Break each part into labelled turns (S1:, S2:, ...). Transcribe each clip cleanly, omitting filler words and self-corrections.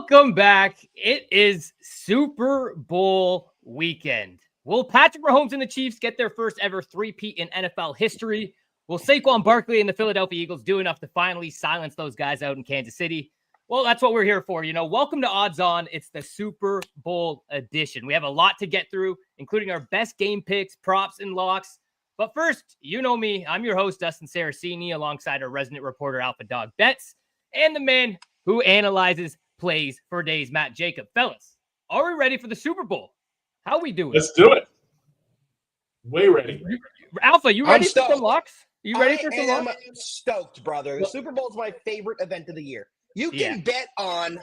S1: Welcome back. It is Super Bowl weekend. Will Patrick Mahomes and the Chiefs get their first ever three-peat in NFL history? Will Saquon Barkley and the Philadelphia Eagles do enough to finally silence those guys out in Kansas City? Well, that's what we're here for. Welcome to Odds On. It's the Super Bowl edition. We have a lot to get through, including our best game picks, props, and locks. But first, you know me. I'm your host, Dustin Saraceni, alongside our resident reporter, Alpha Dog Betts, and the man who analyzes plays for days, Matt Jacob. Fellas, are we ready for the Super Bowl? How we doing?
S2: Let's do it. Way ready.
S1: Alpha, you ready for some locks? You ready for some locks?
S3: I'm stoked, brother. The Super Bowl is my favorite event of the year. You can bet on,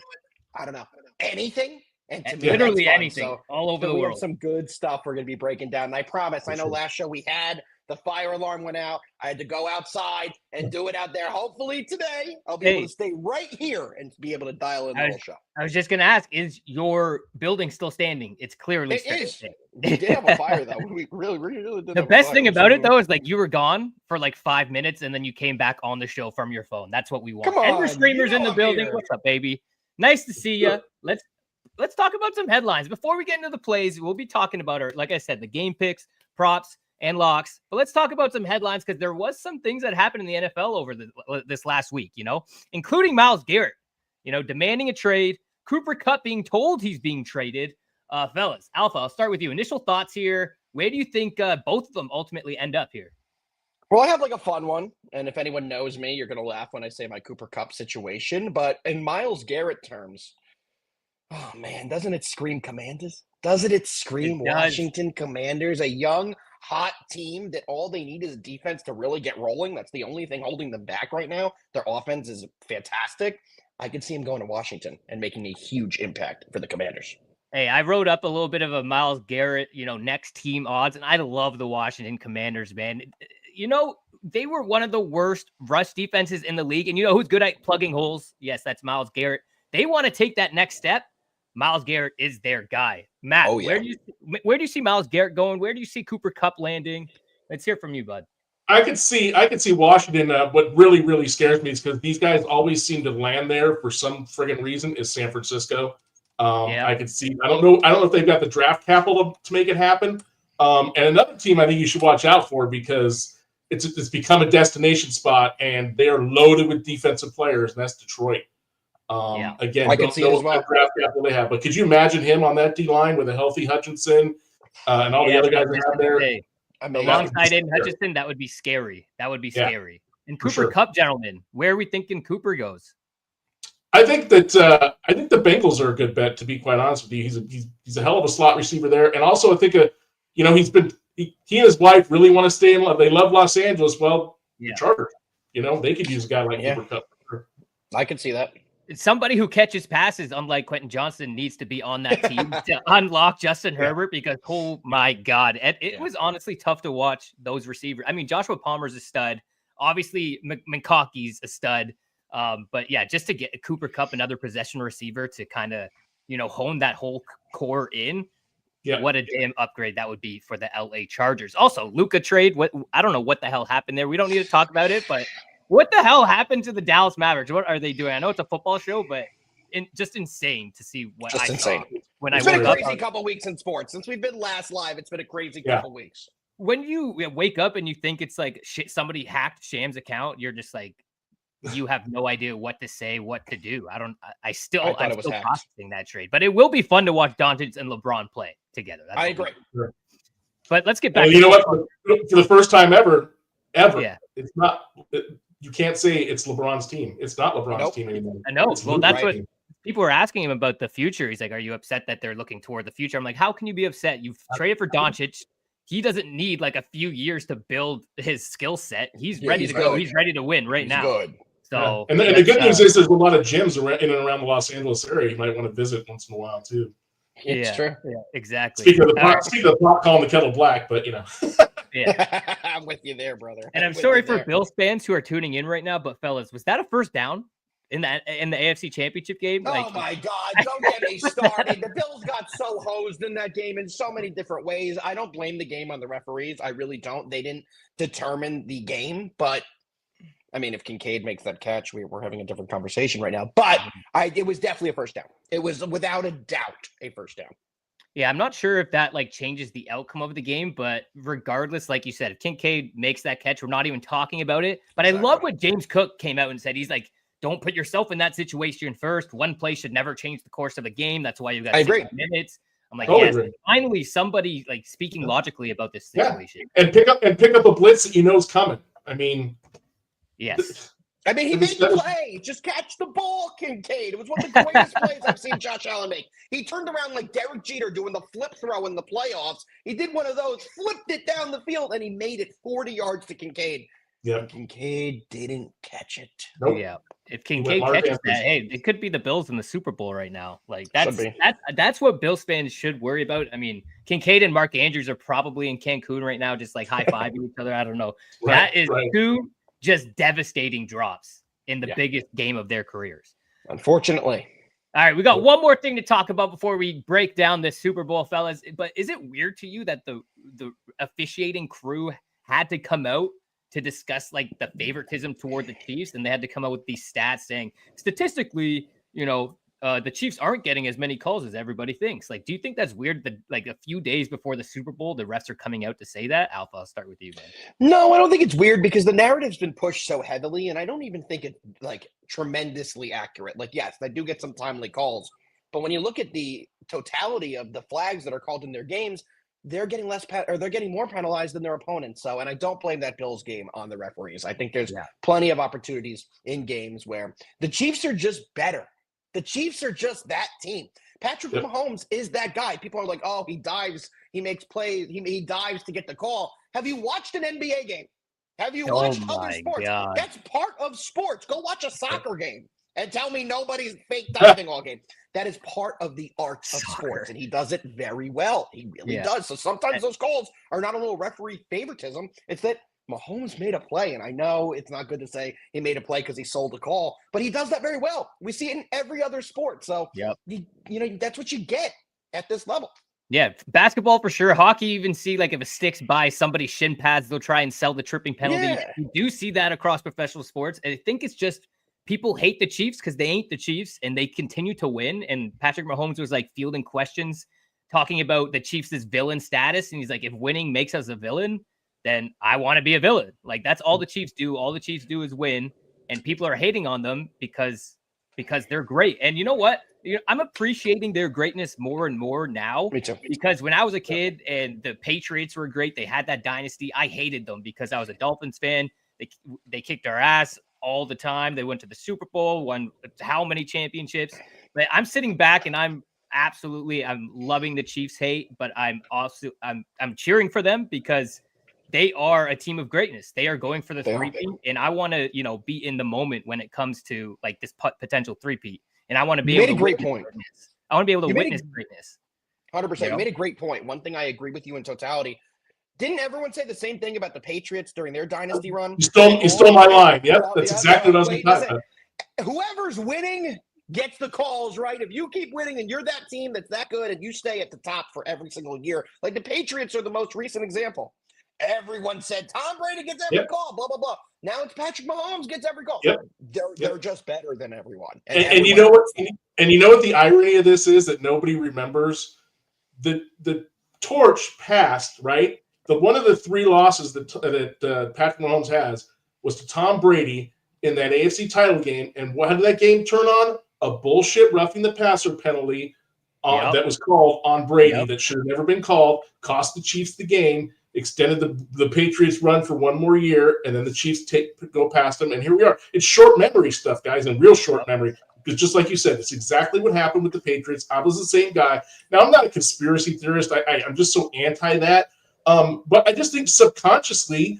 S3: I don't know, anything. And to me,
S1: literally
S3: fun.
S1: anything,
S3: so,
S1: all over the
S3: we
S1: world.
S3: have some good stuff we're going to be breaking down. And I promise, I know last show we had the fire alarm went out. I had to go outside and do it out there. Hopefully today I'll be able to stay right here and be able to dial in the whole show.
S1: I was just going to ask, is your building still standing? It's clearly
S3: standing. We did have a fire, though. We really did.
S1: The best thing about it, though, is like you were gone for like 5 minutes and then you came back on the show from your phone. That's what we want.
S3: Come on,
S1: and we're streamers in the building. What's up, baby? Nice to see you. Let's talk about some headlines. Before we get into the plays, we'll be talking about like I said, the game picks, props, and locks. But let's talk about some headlines because there was some things that happened in the NFL over this last week, including Myles Garrett, demanding a trade, Cooper Kupp being told he's being traded. Fellas, Alpha, I'll start with you. Initial thoughts here. Where do you think both of them ultimately end up here?
S3: Well, I have like a fun one. And if anyone knows me, you're going to laugh when I say my Cooper Kupp situation. But in Myles Garrett terms, oh, man, doesn't it scream Commanders? Doesn't it scream Washington Commanders? A young, hot team that all they need is defense to really get rolling. That's the only thing holding them back right now. Their offense is fantastic. I could see him going to Washington and making a huge impact for the Commanders.
S1: Hey, I wrote up a little bit of a Myles Garrett, next team odds, and I love the Washington Commanders, man. They were one of the worst rush defenses in the league, and who's good at plugging holes? Yes, that's Myles Garrett. They want to take that next step. Myles Garrett is their guy. Matt, where do you see Myles Garrett going? Where do you see Cooper Kupp landing? Let's hear from you, bud.
S2: I could see Washington. What really scares me is because these guys always seem to land there for some friggin' reason is San Francisco. I could see. I don't know if they've got the draft capital to make it happen. And another team I think you should watch out for because it's become a destination spot and they are loaded with defensive players, and that's Detroit. Again,
S3: I can see it as well.
S2: Draft capital they have, but could you imagine him on that D line with a healthy Hutchinson and all the other guys they have there?
S1: Alongside Aiden Hutchinson, that would be scary. That would be scary. And Cooper Kupp, gentlemen, where are we thinking Cooper goes? I
S2: think the Bengals are a good bet. To be quite honest with you, he's a hell of a slot receiver there, and also I think he and his wife really want to stay in love. They love Los Angeles. Well, Chargers, they could use a guy like Cooper Kupp.
S3: I can see that.
S1: Somebody who catches passes, unlike Quentin Johnson, needs to be on that team to unlock Justin Herbert because, oh my God, it was honestly tough to watch those receivers. I mean, Joshua Palmer's a stud. Obviously, McConkey's a stud. But yeah, just to get a Cooper Kupp, another possession receiver to kind of, hone that whole core in. Yeah. What a damn upgrade that would be for the LA Chargers. Also, Luka trade. I don't know what the hell happened there. We don't need to talk about it, but what the hell happened to the Dallas Mavericks? What are they doing? I know it's a football show, but just insane to see what
S3: just
S1: I
S3: insane.
S1: saw when
S3: it's
S1: I
S3: been
S1: woke
S3: a crazy
S1: up.
S3: Couple weeks in sports. Since we've been last live, it's been a crazy couple weeks.
S1: When you wake up and you think it's like somebody hacked Sham's account, you're just like, you have no idea what to say, what to do. I'm still processing that trade, but it will be fun to watch Doncic and LeBron play together.
S3: I agree.
S1: But let's get back.
S2: You know what? For the first time ever, it's not. You can't say it's LeBron's team. It's not LeBron's team anymore.
S1: I know. Well, that's what people were asking him about the future. He's like, "Are you upset that they're looking toward the future?" I'm like, "How can you be upset? You've traded for Doncic. He doesn't need like a few years to build his skill set. He's ready to go. He's ready to win right now."
S3: Good.
S1: So,
S2: and the good news is there's a lot of gyms in and around the Los Angeles area you might want to visit once in a while too.
S3: It's true.
S1: Yeah, exactly.
S2: Speaking of the pot calling the kettle black, but
S1: yeah,
S3: I'm with you there, brother.
S1: And I'm sorry for Bills fans who are tuning in right now, but fellas, was that a first down in the AFC Championship game?
S3: Oh my God! Don't get me started. The Bills got so hosed in that game in so many different ways. I don't blame the game on the referees. I really don't. They didn't determine the game, but I mean, if Kincaid makes that catch, we're having a different conversation right now. But it was definitely a first down. It was without a doubt a first down.
S1: Yeah, I'm not sure if that like changes the outcome of the game, but regardless, like you said, if Kincaid makes that catch, we're not even talking about it. But exactly. I love what James Cook came out and said. He's like, don't put yourself in that situation first. One play should never change the course of a game. That's why you got 6 minutes. I'm like, yes, finally somebody like speaking logically about this situation.
S2: Yeah. And pick up a blitz that you know is coming. I mean,
S1: yes.
S3: I mean, he made the play. Just catch the ball, Kincaid. It was one of the greatest plays I've seen Josh Allen make. He turned around like Derek Jeter doing the flip throw in the playoffs. He did one of those, flipped it down the field, and he made it 40 yards to Kincaid. Yeah, Kincaid didn't catch it.
S1: Nope. Yeah, if Kincaid catches that, hey, it could be the Bills in the Super Bowl right now. Like that's what Bills fans should worry about. I mean, Kincaid and Mark Andrews are probably in Cancun right now, just like high-fiving each other. I don't know. That is two just devastating drops in the biggest game of their careers.
S3: Unfortunately.
S1: All right, we got one more thing to talk about before we break down this Super Bowl, fellas. But is it weird to you that the officiating crew had to come out to discuss like the favoritism toward the Chiefs, and they had to come out with these stats saying statistically, you know, the Chiefs aren't getting as many calls as everybody thinks. Like, do you think that's weird that like a few days before the Super Bowl, the refs are coming out to say that? Alpha, I'll start with you, man.
S3: No, I don't think it's weird because the narrative's been pushed so heavily, and I don't even think it's like tremendously accurate. Like, yes, they do get some timely calls, but when you look at the totality of the flags that are called in their games, they're getting they're getting more penalized than their opponents. So, and I don't blame that Bills game on the referees. I think there's plenty of opportunities in games where the Chiefs are just better. The Chiefs are just that team. Patrick Mahomes is that guy. People are like, oh, he dives, he makes plays, he dives to get the call. Have you watched an NBA game? Have you watched other sports? God. That's part of sports. Go watch a soccer game and tell me nobody's fake diving all game. That is part of the art of sports, and he does it very well. He really does. So sometimes those calls are not a little referee favoritism. It's that Mahomes made a play, and I know it's not good to say he made a play because he sold a call, but he does that very well. We see it in every other sport. So, you know, that's what you get at this level.
S1: Yeah, basketball for sure. Hockey, even see like if a stick's by somebody's shin pads, they'll try and sell the tripping penalty. Yeah. You do see that across professional sports. I think it's just people hate the Chiefs because they ain't the Chiefs, and they continue to win. And Patrick Mahomes was like fielding questions talking about the Chiefs' villain status, and he's like, if winning makes us a villain, then I want to be a villain. Like, that's all the Chiefs do. All the Chiefs do is win, and people are hating on them because they're great. And you know what? I'm appreciating their greatness more and more now.
S3: Me too.
S1: Because when I was a kid and the Patriots were great, they had that dynasty. I hated them because I was a Dolphins fan. They kicked our ass all the time. They went to the Super Bowl, won how many championships. But I'm sitting back and I'm loving the Chiefs hate, but I'm cheering for them because they are a team of greatness. They are going for the three-peat, and I want to, be in the moment when it comes to like this potential three-peat. And I want to be able to
S3: great point.
S1: I want to be able to witness greatness.
S3: 100%. You made a great point. One thing I agree with you in totality. Didn't everyone say the same thing about the Patriots during their dynasty run?
S2: You stole my line. Yep, that's exactly what I was going to talk about.
S3: Whoever's winning gets the calls, right? If you keep winning and you're that team that's that good and you stay at the top for every single year, like the Patriots are the most recent example. Everyone said Tom Brady gets every call, blah, blah, blah. Now it's Patrick Mahomes gets every call. Yep. They're just better than everyone.
S2: And you know what? And you know what the irony of this is that nobody remembers? The torch passed, right? One of the three losses that Patrick Mahomes has was to Tom Brady in that AFC title game. And how did that game turn on? A bullshit roughing the passer penalty that was called on Brady that should have never been called, cost the Chiefs the game, extended the Patriots run for one more year, and then the Chiefs go past them, and here we are. It's short memory stuff, guys, and real short memory. Because just like you said, it's exactly what happened with the Patriots. I was the same guy. Now, I'm not a conspiracy theorist. I'm just so anti that. But I just think subconsciously,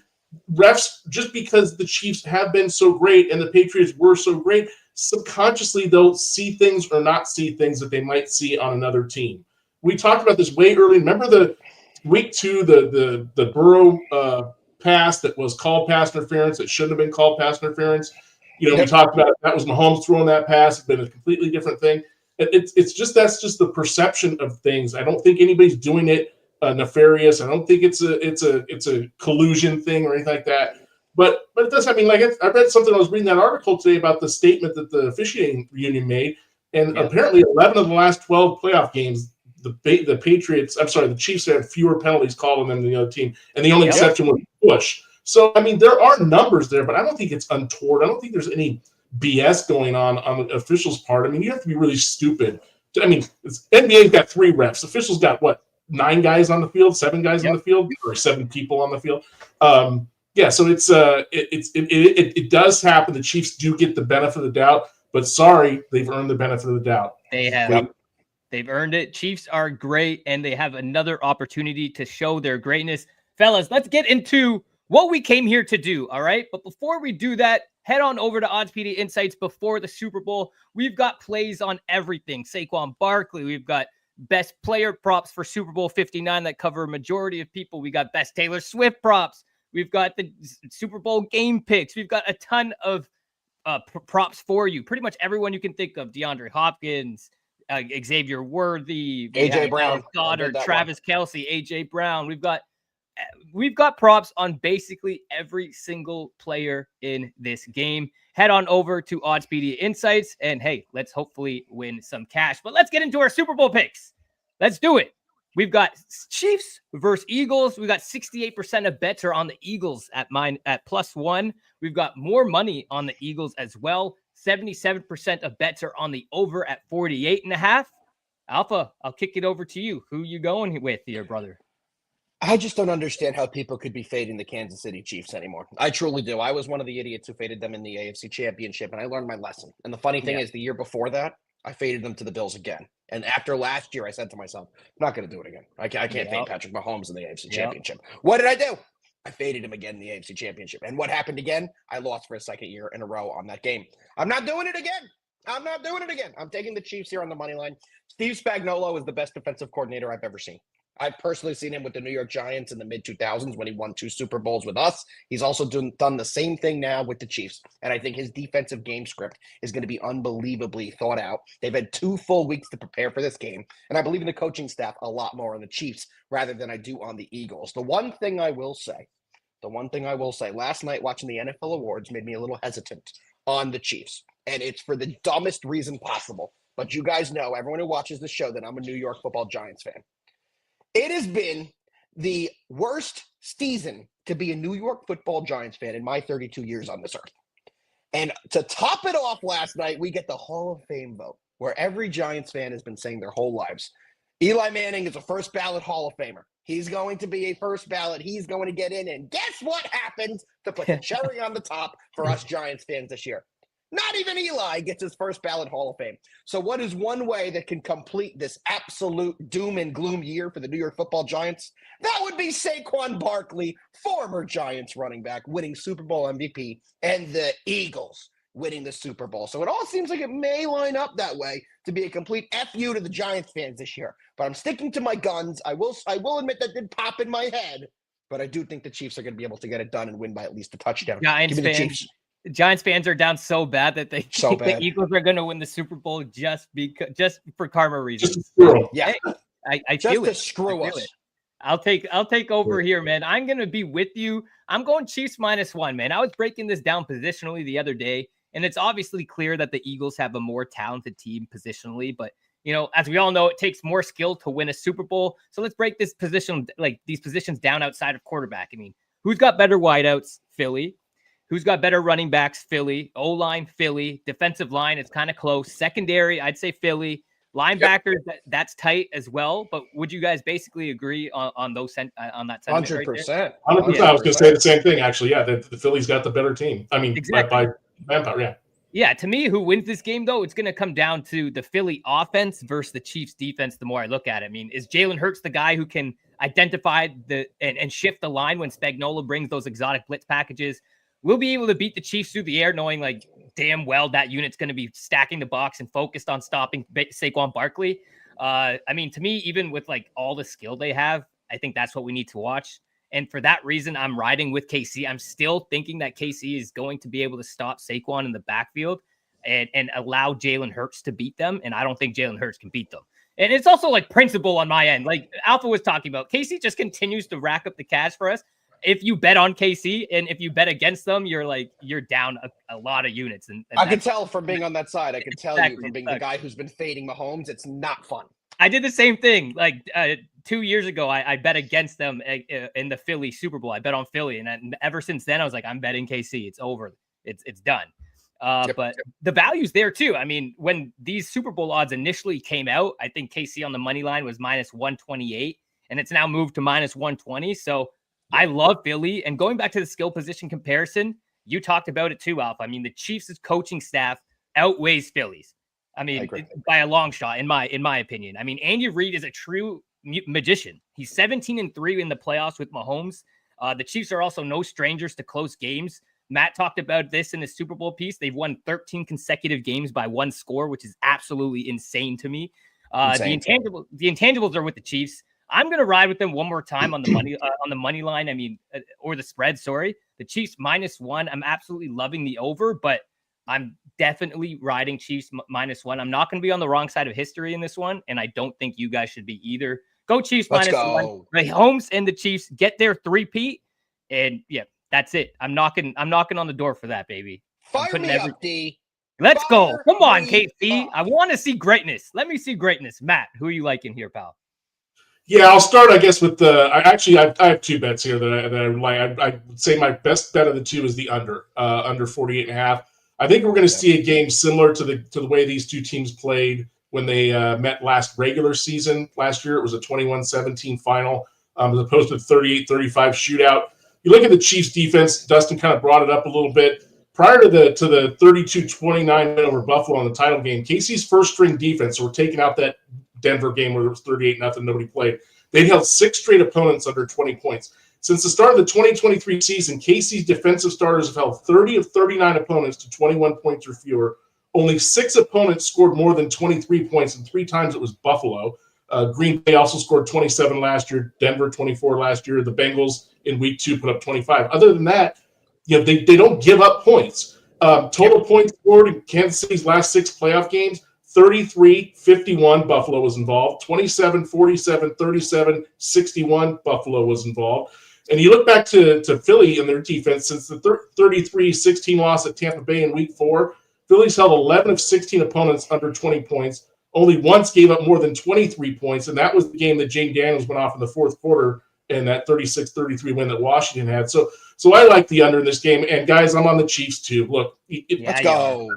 S2: refs, just because the Chiefs have been so great and the Patriots were so great, subconsciously they'll see things or not see things that they might see on another team. We talked about this way early. Remember the Week 2, the Burrow pass that was called pass interference. It shouldn't have been called pass interference. We talked about that was Mahomes throwing that pass. It's been a completely different thing. It's just that's just the perception of things. I don't think anybody's doing it nefarious. I don't think it's a collusion thing or anything like that. But it does. I mean, like I read something. I was reading that article today about the statement that the officiating union made, and apparently 11 of the last 12 playoff games, the Patriots. I'm sorry, the Chiefs had fewer penalties called than the other team, and the only exception was Bush. So I mean, there are numbers there, but I don't think it's untoward. I don't think there's any BS going on the officials' part. I mean, you have to be really stupid. I mean, NBA's got 3 refs. Officials got what, 9 guys on the field, 7 guys on the field, or 7 people on the field. Yeah, so it does happen. The Chiefs do get the benefit of the doubt, but sorry, they've earned the benefit of the doubt.
S1: They have. They've earned it. Chiefs are great, and they have another opportunity to show their greatness. Fellas, let's get into what we came here to do, all right? But before we do that, head on over to Oddspedia Insights before the Super Bowl. We've got plays on everything. Saquon Barkley. We've got best player props for Super Bowl 59 that cover a majority of people. We got best Taylor Swift props. We've got the Super Bowl game picks. We've got a ton of props for you. Pretty much everyone you can think of. DeAndre Hopkins, Xavier Worthy,
S3: AJ Brown,
S1: Goddard, Travis Kelce, AJ Brown. We've got props on basically every single player in this game. Head on over to Oddspedia Insights, and hey, let's hopefully win some cash. But let's get into our Super Bowl picks. Let's do it. We've got Chiefs versus Eagles. We've got 68% of bets are on the Eagles at +1. We've got more money on the Eagles as well. 77% of bets are on the over at 48.5. Alpha, I'll kick it over to you. Who you going with here, brother?
S3: I just don't understand how people could be fading the Kansas City Chiefs anymore. I truly do. I was one of the idiots who faded them in the AFC Championship, and I learned my lesson. And the funny thing is, the year before that, I faded them to the Bills again. And after last year, I said to myself, I'm not going to do it again. I can't fade Patrick Mahomes in the AFC Championship. What did I do? I faded him again in the AFC Championship. And what happened again? I lost for a second year in a row on that game. I'm not doing it again. I'm taking the Chiefs here on the money line. Steve Spagnuolo is the best defensive coordinator I've ever seen. I've personally seen him with the New York Giants in the mid-2000s when he won 2 Super Bowls with us. He's also done the same thing now with the Chiefs. And I think his defensive game script is going to be unbelievably thought out. They've had 2 full weeks to prepare for this game. And I believe in the coaching staff a lot more on the Chiefs rather than I do on the Eagles. The one thing I will say, last night watching the NFL awards made me a little hesitant on the Chiefs. And it's for the dumbest reason possible. But you guys know, everyone who watches the show, that I'm a New York Football Giants fan. It has been the worst season to be a New York Football Giants fan in my 32 years on this earth. And to top it off last night, we get the Hall of Fame vote, where every Giants fan has been saying their whole lives. Eli Manning is a first ballot Hall of Famer. He's going to be a first ballot. He's going to get in. And guess what happened to put the cherry on the top for us Giants fans this year? Not even Eli gets his first ballot Hall of Fame. So what is one way that can complete this absolute doom and gloom year for the New York Football Giants? That would be Saquon Barkley, former Giants running back, winning Super Bowl MVP, and the Eagles winning the Super Bowl. So it all seems like it may line up that way to be a complete FU to the Giants fans this year. But I'm sticking to my guns. I will admit that did pop in my head, but I do think the Chiefs are going to be able to get it done and win by at least a touchdown.
S1: Giants fans are down so bad that they think the Eagles are going to win the Super Bowl just for karma reasons.
S3: Yeah,
S1: I feel it. Screw us. I'll take over here, man. I'm going to be with you. I'm going Chiefs -1, man. I was breaking this down positionally the other day, and it's obviously clear that the Eagles have a more talented team positionally, but as we all know, it takes more skill to win a Super Bowl. So let's break these positions down outside of quarterback. I mean, who's got better wideouts? Philly. Who's got better running backs? Philly. O-line, Philly. Defensive line, it's kind of close. Secondary, I'd say Philly. Linebackers, that's tight as well. But would you guys basically agree on that sentiment?
S3: 100%.
S2: Right 100%. I was going to say the same thing, actually. Yeah, the Philly's got the better team. I mean, exactly. by manpower, yeah.
S1: Yeah, to me, who wins this game, though, it's going to come down to the Philly offense versus the Chiefs defense the more I look at it. I mean, is Jalen Hurts the guy who can identify and shift the line when Spagnuolo brings those exotic blitz packages? We'll be able to beat the Chiefs through the air, knowing damn well that unit's going to be stacking the box and focused on stopping Saquon Barkley. I mean, to me, even with all the skill they have, I think that's what we need to watch. And for that reason, I'm riding with KC. I'm still thinking that KC is going to be able to stop Saquon in the backfield and allow Jalen Hurts to beat them. And I don't think Jalen Hurts can beat them. And it's also principle on my end. Like Alpha was talking about, KC just continues to rack up the cash for us. if you bet on KC and if you bet against them, you're down a lot of units. And
S3: I can tell from being on that side. I can tell
S1: exactly,
S3: you from being the guy who's been fading Mahomes, it's not fun.
S1: I did the same thing. Like 2 years ago, I bet against them in the Philly Super Bowl. I bet on Philly, and ever since then, I was like, I'm betting KC. It's over. It's done. But the value's there too. I mean, when these Super Bowl odds initially came out, I think KC on the money line was -128, and it's now moved to -120. So I love Philly. And going back to the skill position comparison, you talked about it too, Alf. I mean, the Chiefs' coaching staff outweighs Philly's. I mean, by a long shot, in my opinion. I mean, Andy Reid is a true magician. He's 17-3 in the playoffs with Mahomes. The Chiefs are also no strangers to close games. Matt talked about this in the Super Bowl piece. They've won 13 consecutive games by one score, which is absolutely insane to me. The intangibles are with the Chiefs. I'm going to ride with them one more time on the money line. I mean, or the spread. Sorry, the Chiefs -1. I'm absolutely loving the over, but I'm definitely riding Chiefs -1. I'm not going to be on the wrong side of history in this one, and I don't think you guys should be either. Go Chiefs -1. Mahomes and the Chiefs get their 3-peat, and yeah. That's it. I'm knocking on the door for that, baby.
S3: Fire me up, D.
S1: Let's go. Come on, KC. I want to see greatness. Let me see greatness. Matt, who are you liking here, pal?
S2: Yeah, I'll start, I guess, with the. I have two bets here that I like. I would say my best bet of the two is the under 48.5. I think we're going to see a game similar to the way these two teams played when they met last regular season. Last year, it was a 21-17 final, as opposed to a 38-35 shootout. You look at the Chiefs defense, Dustin kind of brought it up a little bit. Prior to the 32-29 win over Buffalo in the title game, KC's first string defense, so we're taking out that Denver game where it was 38-0, nobody played. They'd held 6 straight opponents under 20 points. Since the start of the 2023 season, KC's defensive starters have held 30 of 39 opponents to 21 points or fewer. Only 6 opponents scored more than 23 points, and 3 times it was Buffalo. Green Bay also scored 27 last year. Denver 24 last year. The Bengals in week 2 put up 25. Other than that, they don't give up points. Total points scored in Kansas City's last 6 playoff games, 33-51 Buffalo was involved. 27-47, 37-61 Buffalo was involved. And you look back to Philly and their defense since the 33-16 loss at Tampa Bay in week 4, Philly's held 11 of 16 opponents under 20 points. Only once gave up more than 23 points, and that was the game that Jane Daniels went off in the fourth quarter and that 36-33 win that Washington had. So I like the under in this game. And, guys, I'm on the Chiefs too. Look.
S3: Let's go.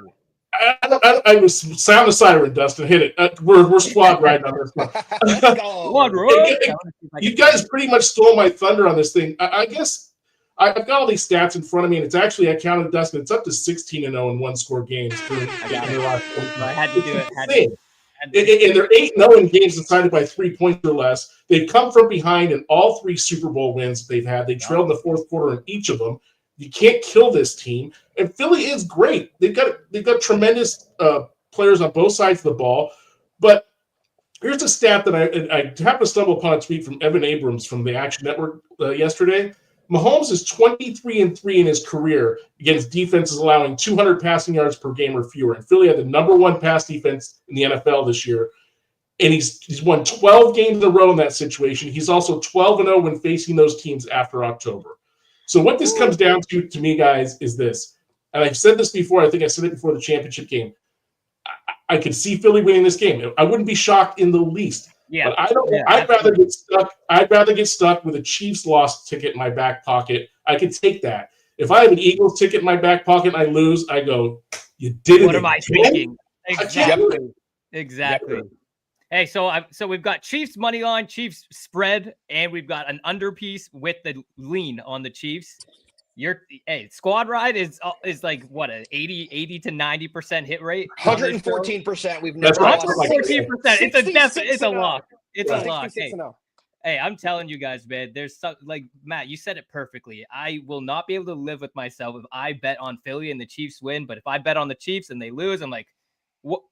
S2: I was sound the siren, Dustin. Hit it. We're squad riding on this one.
S3: Let's go.
S2: You guys pretty much stole my thunder on this thing. I guess I've got all these stats in front of me, and it's actually, I counted, Dustin, it's up to 16-0 in one-score games.
S1: I had to do it.
S2: And they're 8-0 in games decided by 3 points or less. They've come from behind in all 3 Super Bowl wins they've had. They trailed in the fourth quarter in each of them. You can't kill this team. And Philly is great. They've got tremendous players on both sides of the ball. But here's a stat that I happened to stumble upon a tweet from Evan Abrams from the Action Network yesterday. Mahomes is 23-3 in his career against defenses allowing 200 passing yards per game or fewer. And Philly had the #1 pass defense in the NFL this year. And he's won 12 games in a row in that situation. He's also 12-0 when facing those teams after October. So what this comes down to me, guys, is this. And I've said this before. I think I said it before the championship game. I could see Philly winning this game. I wouldn't be shocked in the least.
S1: Yeah,
S2: but I'd rather get stuck. I'd rather get stuck with a Chiefs loss ticket in my back pocket. I could take that. If I have an Eagles ticket in my back pocket and I lose, I go, "You did it."
S1: What am I thinking? Exactly. Hey, so we've got Chiefs money line, Chiefs spread, and we've got an under piece with the lean on the Chiefs. Squad ride is like what, an 80 to 90% hit rate?
S3: 114%. We've never
S1: 114%. It's a lock. It's a lock. Hey, I'm telling you guys, man, there's like Matt, you said it perfectly. I will not be able to live with myself if I bet on Philly and the Chiefs win, but if I bet on the Chiefs and they lose, I'm like, what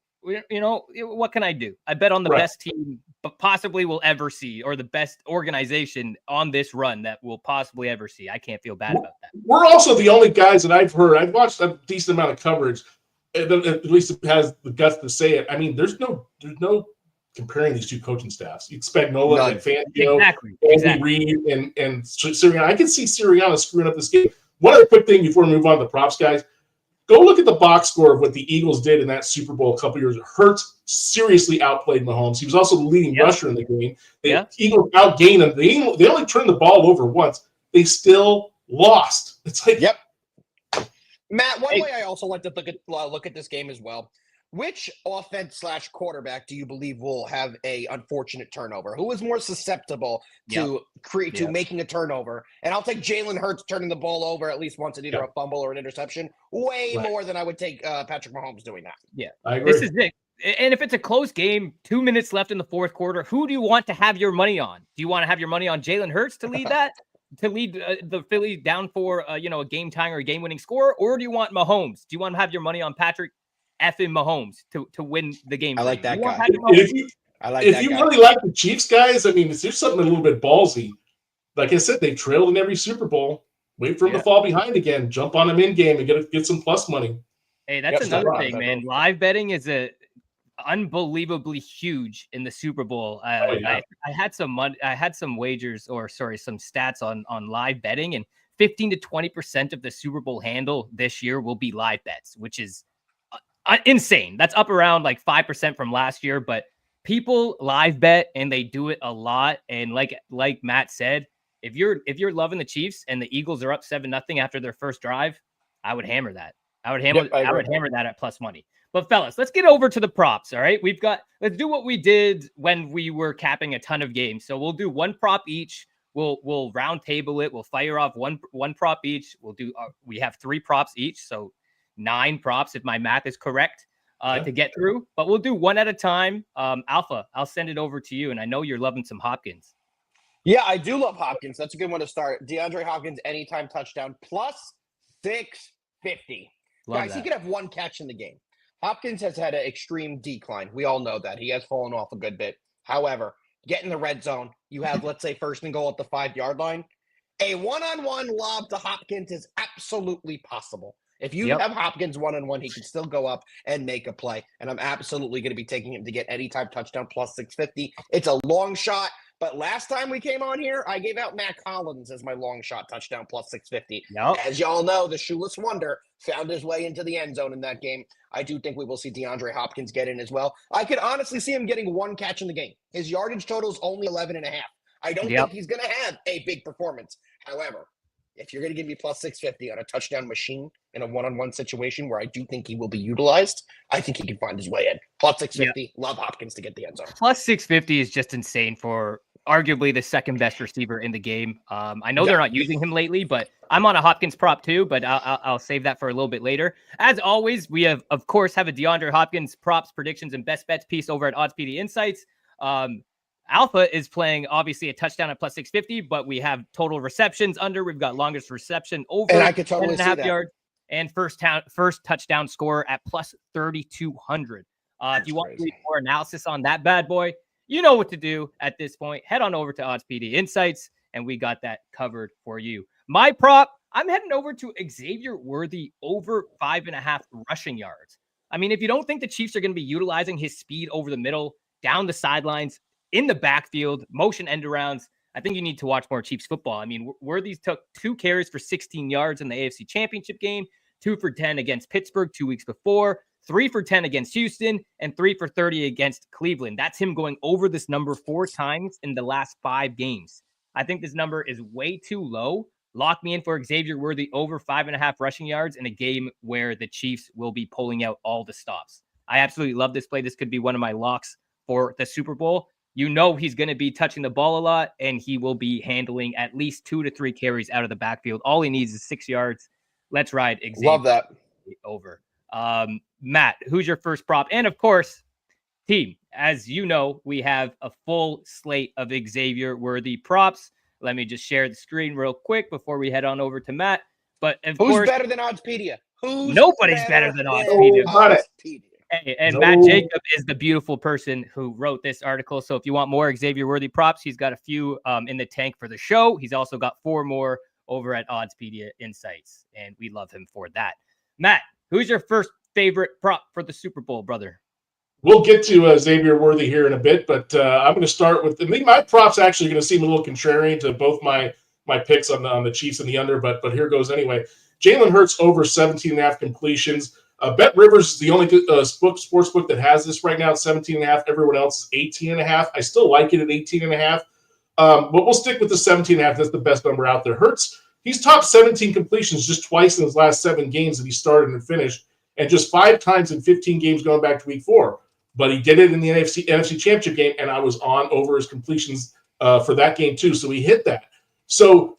S1: can I do? I bet on the best team possibly we'll ever see, or the best organization on this run that we'll possibly ever see. I can't feel bad about that. We're
S2: also the only guys that I've watched a decent amount of coverage, at least it has the guts to say it. I mean, there's no comparing these two coaching staffs. You expect Nola and Fangio,
S1: exactly.
S2: Reed, and Sirianni. I can see Sirianni screwing up this game. One other quick thing before we move on to the props, guys. Go look at the box score of what the Eagles did in that Super Bowl a couple years ago. Hurts seriously outplayed Mahomes. He was also the leading rusher in the game. The Eagles outgained him. They only turned the ball over once. They still lost. It's like,
S3: Matt, one way I also like to look at this game as well. Which offense/quarterback do you believe will have a unfortunate turnover? Who is more susceptible to making a turnover? And I'll take Jalen Hurts turning the ball over at least once in either a fumble or an interception way more than I would take Patrick Mahomes doing that.
S1: Yeah,
S2: I agree.
S1: This is it. And if it's a close game, 2 minutes left in the fourth quarter, who do you want to have your money on? Do you want to have your money on Jalen Hurts to lead that? To lead the Phillies down for a game tying or a game winning score, or do you want Mahomes? Do you want to have your money on Patrick effing Mahomes to win the game?
S3: I like that guy.
S2: If you really like the Chiefs, guys, I mean, there's something a little bit ballsy. Like I said, they trailed in every Super Bowl. Wait for them to fall behind again. Jump on them in game and get some plus money.
S1: Hey, that's another thing, man. Live betting is unbelievably huge in the Super Bowl. I had some money. I had some wagers, some stats on live betting, and 15 to 20% of the Super Bowl handle this year will be live bets, which is insane. That's up around like 5% from last year, but people live bet and they do it a lot. And like Matt said, if you're loving the Chiefs and the Eagles are up 7-0 after their first drive, I would hammer that. I would hammer that at plus money. But fellas, let's get over to the props. All right. Let's do what we did when we were capping a ton of games. So we'll do one prop each. We'll round table it. We'll fire off one prop each. We have 3 props each. So 9 props, if my math is correct, to get through. But we'll do one at a time. Alpha, I'll send it over to you. And I know you're loving some Hopkins.
S3: Yeah, I do love Hopkins. That's a good one to start. DeAndre Hopkins, anytime touchdown, plus 650. Guys, he could have 1 catch in the game. Hopkins has had an extreme decline. We all know that. He has fallen off a good bit. However, get in the red zone. You have, let's say, 1st and goal at the 5-yard line. A one-on-one lob to Hopkins is absolutely possible. If you have Hopkins one-on-one, he can still go up and make a play. And I'm absolutely going to be taking him to get anytime touchdown plus 650. It's a long shot. But last time we came on here, I gave out Matt Collins as my long shot touchdown plus 650. As y'all know, the shoeless wonder found his way into the end zone in that game. I do think we will see DeAndre Hopkins get in as well. I could honestly see him getting 1 catch in the game. His yardage total is only 11.5. I don't think he's going to have a big performance. However, if you're going to give me plus 650 on a touchdown machine in a one-on-one situation where I do think he will be utilized, I think he can find his way in. Plus 650, love Hopkins to get the end zone.
S1: Plus 650 is just insane for arguably the second best receiver in the game. I know they're not using him lately, but I'm on a Hopkins prop too, but I'll save that for a little bit later. As always, we have a DeAndre Hopkins props, predictions, and best bets piece over at Oddspedia Insights. Alpha is playing obviously a touchdown at plus 650, but we have total receptions under. We've got longest reception over,
S3: and I could totally
S1: 10.5 yards, and first touchdown score at plus 3,200. If you want to read more analysis on that bad boy, you know what to do at this point. Head on over to Oddspedia Insights, and we got that covered for you. My prop, I'm heading over to Xavier Worthy over 5.5 rushing yards. I mean, if you don't think the Chiefs are going to be utilizing his speed over the middle, down the sidelines, in the backfield, motion end arounds, I think you need to watch more Chiefs football. I mean, Worthy took 2 carries for 16 yards in the AFC Championship game, 2 for 10 against Pittsburgh 2 weeks before, 3 for 10 against Houston, and 3 for 30 against Cleveland. That's him going over this number 4 times in the last 5 games. I think this number is way too low. Lock me in for Xavier Worthy over 5.5 rushing yards in a game where the Chiefs will be pulling out all the stops. I absolutely love this play. This could be one of my locks for the Super Bowl. You know he's going to be touching the ball a lot, and he will be handling at least 2 to 3 carries out of the backfield. All he needs is 6 yards. Let's ride Xavier.
S3: Love that.
S1: Over. Matt, who's your first prop? And of course, team, as you know, we have a full slate of Xavier Worthy props. Let me just share the screen real quick before we head on over to Matt. But of course,
S3: who's better than Oddspedia?
S1: Nobody's better than Oddspedia. Hey, and Matt Jacob is the beautiful person who wrote this article. So if you want more Xavier Worthy props, he's got a few in the tank for the show. He's also got 4 more over at Oddspedia Insights, and we love him for that. Matt, who's your first favorite prop for the Super Bowl, brother?
S2: We'll get to Xavier Worthy here in a bit, but I'm going to start with, I think my props actually going to seem a little contrarian to both my picks on the Chiefs and the under, but here goes anyway. Jalen Hurts over 17.5 completions. Bet Rivers is the only sports book that has this right now at 17.5. Everyone else is 18.5. I still like it at 18.5, but we'll stick with the 17.5. That's the best number out there. Hurts, he's topped 17 completions just twice in his last 7 games that he started and finished, and just 5 times in 15 games going back to week 4. But he did it in the NFC Championship game, and I was on over his completions for that game too. So he hit that. So,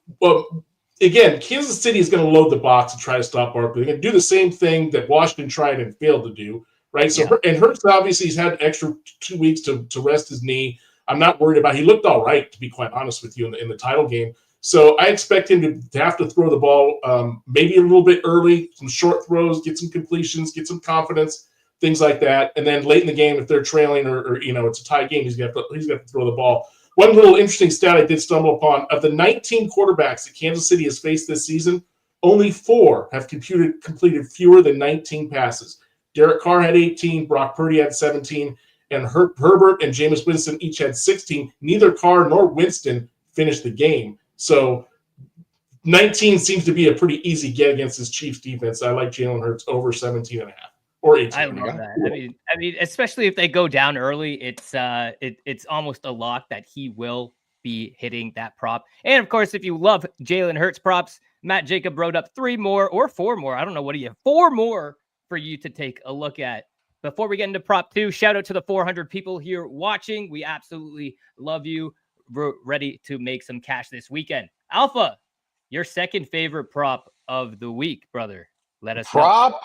S2: again, Kansas City is going to load the box and try to stop Barkley. They're going to do the same thing that Washington tried and failed to do, right? So, and Hurts, obviously, he's had an extra 2 weeks to rest his knee. I'm not worried about it. He looked all right, to be quite honest with you, in the title game. So I expect him to have to throw the ball maybe a little bit early, some short throws, get some completions, get some confidence, things like that. And then late in the game, if they're trailing or it's a tie game, he's going to throw the ball. One little interesting stat I did stumble upon, of the 19 quarterbacks that Kansas City has faced this season, only 4 have completed fewer than 19 passes. Derek Carr had 18, Brock Purdy had 17, and Herbert and Jameis Winston each had 16. Neither Carr nor Winston finished the game. So 19 seems to be a pretty easy get against this Chiefs defense. I like Jalen Hurts over 17.5 or 18.
S1: I love that. I mean, especially if they go down early, it's almost a lock that he will be hitting that prop. And of course, if you love Jalen Hurts props, Matt Jacob wrote up 3 more or 4 more. I don't know, what do you have? 4 more for you to take a look at. Before we get into prop 2, shout out to the 400 people here watching. We absolutely love you. We're ready to make some cash this weekend. Alpha, your second favorite prop of the week, brother. Let us know.
S3: Prop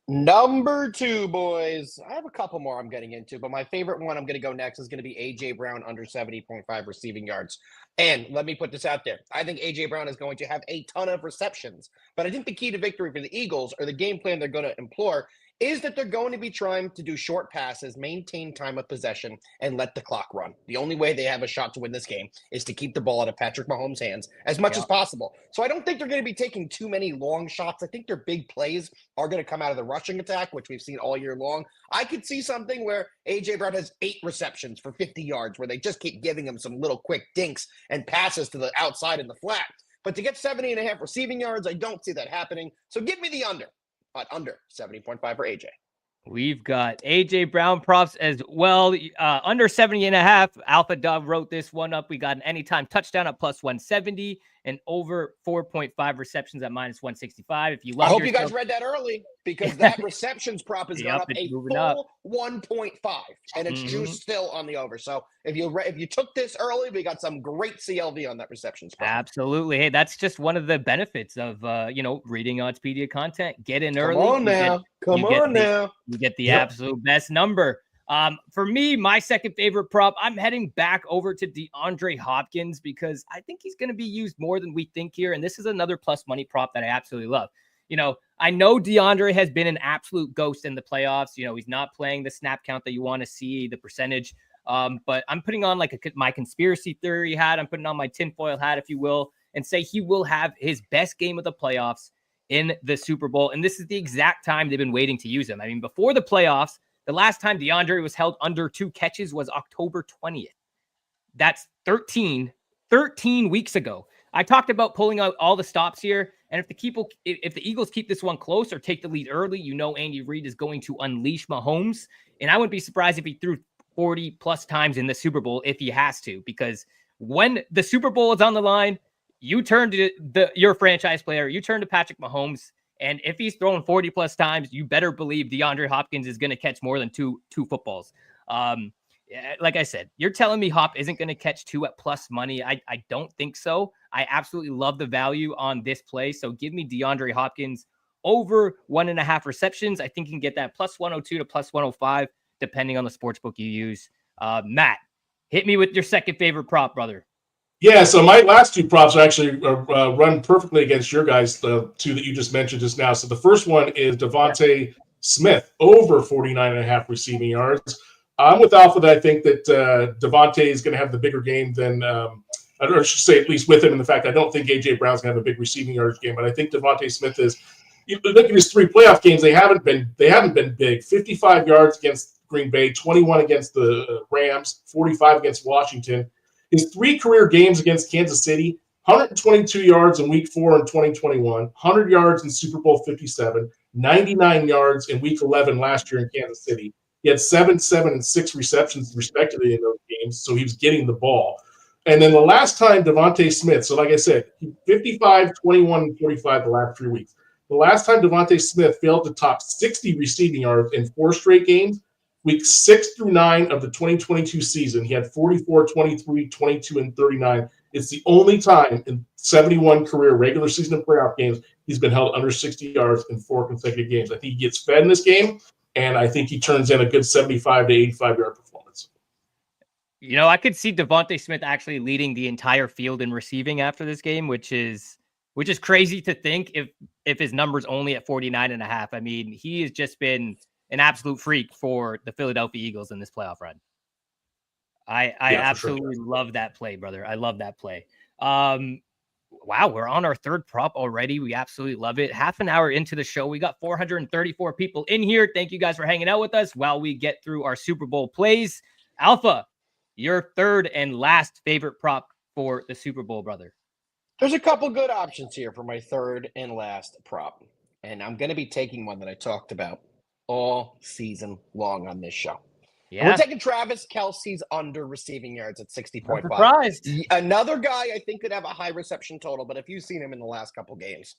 S3: number 2, boys. I have a couple more I'm getting into, but my favorite one I'm going to go next is going to be A.J. Brown under 70.5 receiving yards. And let me put this out there. I think A.J. Brown is going to have a ton of receptions, but I think the key to victory for the Eagles, or the game plan they're going to employ, is that they're going to be trying to do short passes, maintain time of possession, and let the clock run. The only way they have a shot to win this game is to keep the ball out of Patrick Mahomes' hands as much as possible. So I don't think they're going to be taking too many long shots. I think their big plays are going to come out of the rushing attack, which we've seen all year long. I could see something where A.J. Brown has 8 receptions for 50 yards, where they just keep giving him some little quick dinks and passes to the outside in the flat. But to get 70.5 receiving yards, I don't see that happening. So give me the under. Under 70.5 for AJ.
S1: We've got AJ Brown props as well. Under 70.5. Alpha Dog wrote this one up. We got an anytime touchdown at plus 170 and over 4.5 receptions at minus 165. If you love,
S3: I hope you guys read that early, because that receptions prop has gone up a full 1.5, and it's juiced still on the over. So if you took this early, we got some great CLV on that receptions prop.
S1: Absolutely. Hey, that's just one of the benefits of reading Oddspedia content. Get in early.
S3: Come on now.
S1: You get the absolute best number. For me, my second favorite prop, I'm heading back over to DeAndre Hopkins, because I think he's going to be used more than we think here. And this is another plus money prop that I absolutely love. I know DeAndre has been an absolute ghost in the playoffs. He's not playing the snap count that you want to see, the percentage. But I'm putting on my conspiracy theory hat. I'm putting on my tinfoil hat, if you will, and say he will have his best game of the playoffs in the Super Bowl. And this is the exact time they've been waiting to use him. I mean, before the playoffs, the last time DeAndre was held under 2 catches was October 20th. That's 13 weeks ago. I talked about pulling out all the stops here. And if the Eagles keep this one close or take the lead early, Andy Reid is going to unleash Mahomes. And I wouldn't be surprised if he threw 40 plus times in the Super Bowl if he has to, because when the Super Bowl is on the line, you turn to your franchise player, you turn to Patrick Mahomes. And if he's throwing 40 plus times, you better believe DeAndre Hopkins is going to catch more than two footballs. Like I said, you're telling me Hop isn't going to catch 2 at plus money. I don't think so. I absolutely love the value on this play. So give me DeAndre Hopkins over 1.5 receptions. I think you can get that plus 102 to plus 105, depending on the sports book you use. Matt, hit me with your second favorite prop, brother.
S2: Yeah, so my last 2 props are actually run perfectly against your guys, the 2 that you just mentioned just now. So the first one is Devontae Smith, over 49.5 receiving yards. I'm with Alpha that I think that Devontae is going to have the bigger game than, or I should say at least with him in the fact I don't think A.J. Brown's going to have a big receiving yards game, but I think Devontae Smith is. You look at his 3 playoff games; they haven't been big. 55 yards against Green Bay, 21 against the Rams, 45 against Washington. His 3 career games against Kansas City, 122 yards in Week 4 in 2021, 100 yards in Super Bowl 57, 99 yards in Week 11 last year in Kansas City. He had 7, 7, and 6 receptions respectively in those games, so he was getting the ball. And then the last time DeVonta Smith, so like I said, 55, 21, and 45 the last 3 weeks. The last time DeVonta Smith failed to top 60 receiving yards in 4 straight games, weeks 6 through 9 of the 2022 season, he had 44, 23, 22, and 39. It's the only time in 71 career regular season and playoff games he's been held under 60 yards in 4 consecutive games. I think he gets fed in this game, and I think he turns in a good 75 to 85-yard performance.
S1: You know, I could see DeVonta Smith actually leading the entire field in receiving after this game, which is crazy to think if his number's only at 49.5. I mean, he has just been an absolute freak for the Philadelphia Eagles in this playoff run. I absolutely love that play, brother. I love that play. Wow, we're on our 3rd prop already. We absolutely love it. Half an hour into the show, we got 434 people in here. Thank you guys for hanging out with us while we get through our Super Bowl plays. Alpha, your 3rd and last favorite prop for the Super Bowl, brother.
S3: There's a couple good options here for my 3rd and last prop. And I'm going to be taking one that I talked about all season long on this show. Yeah. We're taking Travis Kelce's under receiving yards at 60.5.
S1: Surprised.
S3: Another guy I think could have a high reception total, but if you've seen him in the last couple games,